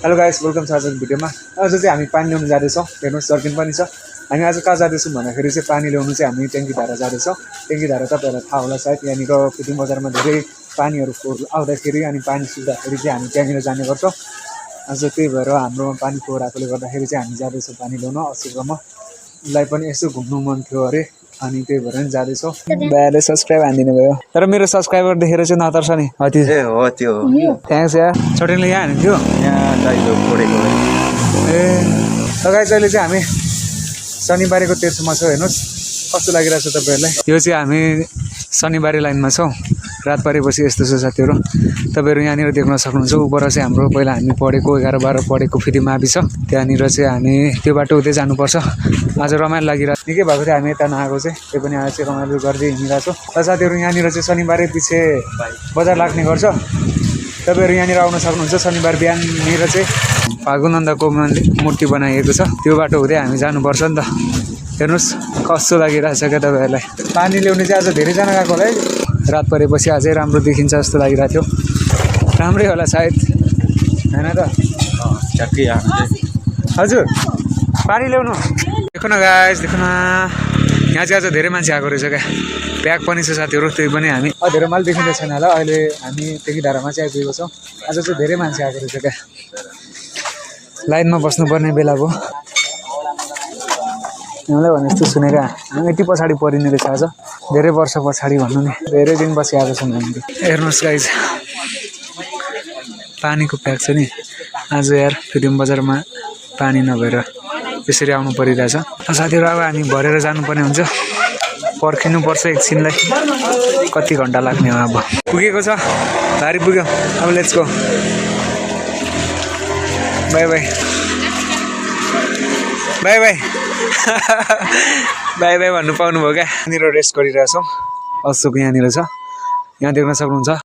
Hello guys, welcome छ आजको भिडियोमा। आज चाहिँ हामी पानी ल्याउन जाँदैछौँ। हेर्नुहोस् जर्किन पनि छ। हामी आज कहाँ जाँदैछौँ भन्दाखेरि चाहिँ पानी ल्याउनु चाहिँ हामी ट्याङ्की धारा जाँदैछौँ। ट्याङ्की धारा तपाईँहरूलाई थाहा होला सायद, यहाँनिर फिटिङ बजारमा धेरै पानीहरू आउँदाखेरि अनि पानी सुक्दाखेरि चाहिँ हामी त्यहाँनिर जाने गर्छौँ। आज त्यही भएर हाम्रोमा पानी फोहोर आएकोले गर्दाखेरि चाहिँ हामी जाँदैछौँ पानी ल्याउन। अशुभमा उसलाई पनि यसो घुम्नु मन थियो अरे, अनि त्यही भएर नि जाँदैछौँ। भाइले सब्सक्राइब हानिदिनु भयो, तर मेरो सब्सक्राइबर देखेर चाहिँ नतर्छ नि। ए हो त्यो थ्याङ्क्स यार। छोटेले यहाँ हानिदियो यहाँ दाइलो फोडेको ए। गाइस अहिले चाहिँ हामी शनिबारेको तेर्सोमा छौँ। हेर्नुहोस् कस्तो लागिरहेको छ तपाईँहरूलाई। यो चाहिँ हामी शनिबारे लाइनमा छौँ। रात परेपछि यस्तो छ साथीहरू, तपाईँहरू यहाँनिर देख्न सक्नुहुन्छ। उपर चाहिँ हाम्रो पहिला हामी पढेको 11-12 पढेको फेरि मावि छ, त्यहाँनिर चाहिँ हामी त्यो बाटो हुँदै जानुपर्छ। आज रमाइलो लागिरहेको निकै भएको थियो, हामी यता नआएको चाहिँ त्यही पनि आज चाहिँ रमाइलो गर्दै हिँडिरहेको छौँ। र साथीहरू यहाँनिर चाहिँ शनिबारे पछि बजार लाग्ने गर्छ। तपाईँहरू यहाँनिर आउन सक्नुहुन्छ। शनिबार बिहाननिर चाहिँ फागुनन्दको मूर्ति बनाइएको छ, त्यो बाटो हुँदै हामी जानुपर्छ नि त। हेर्नुहोस् कस्तो लागिरहेछ क्या तपाईँहरूलाई। पानी ल्याउने चाहिँ आज धेरैजना गएको होला है। रात परेपछि अझै राम्रो देखिन्छ जस्तो लागिरहेको थियो। राम्रै होला सायद, होइन त? हजुर पानी ल्याउनु। देखो न गाइस, देखो न, यहाँ चाहिँ आज धेरै मान्छे आएको रहेछ क्या। ब्याग पनि छ साथीहरू, त्यही पनि हामी धेरै माल देखिँदै छैन होला। अहिले हामी ट्याङ्की धारामा चाहिँ आइपुगेको छौँ। आज चाहिँ धेरै मान्छे आएको रहेछ क्या। लाइनमा बस्नुपर्ने बेला भयो। हामीलाई भने जस्तो सुनेर हामी यति पछाडि परिने रहेछ आज। धेरै वर्ष पछाडि भन्नु नि, धेरै दिन पछि आएको छौँ हामी। हेर्नुहोस् गाइस, पानीको प्याक छ नि। आज यार फिल्म बजारमा पानी नभएर त्यसरी आउनु परिरहेछ। साथीहरू अब हामी भरेर जानुपर्ने हुन्छ, पर्खिनुपर्छ एकछिनलाई। कति घन्टा लाग्ने हो अब। पुगेको छ, भारी पुग्यो। अब let's go. By by by by by by भन्नु पाउनुभयो क्या। यहाँनिर रेस्ट गरिरहेछौँ। अशोक यहाँनिर छ, यहाँ देख्न सक्नुहुन्छ।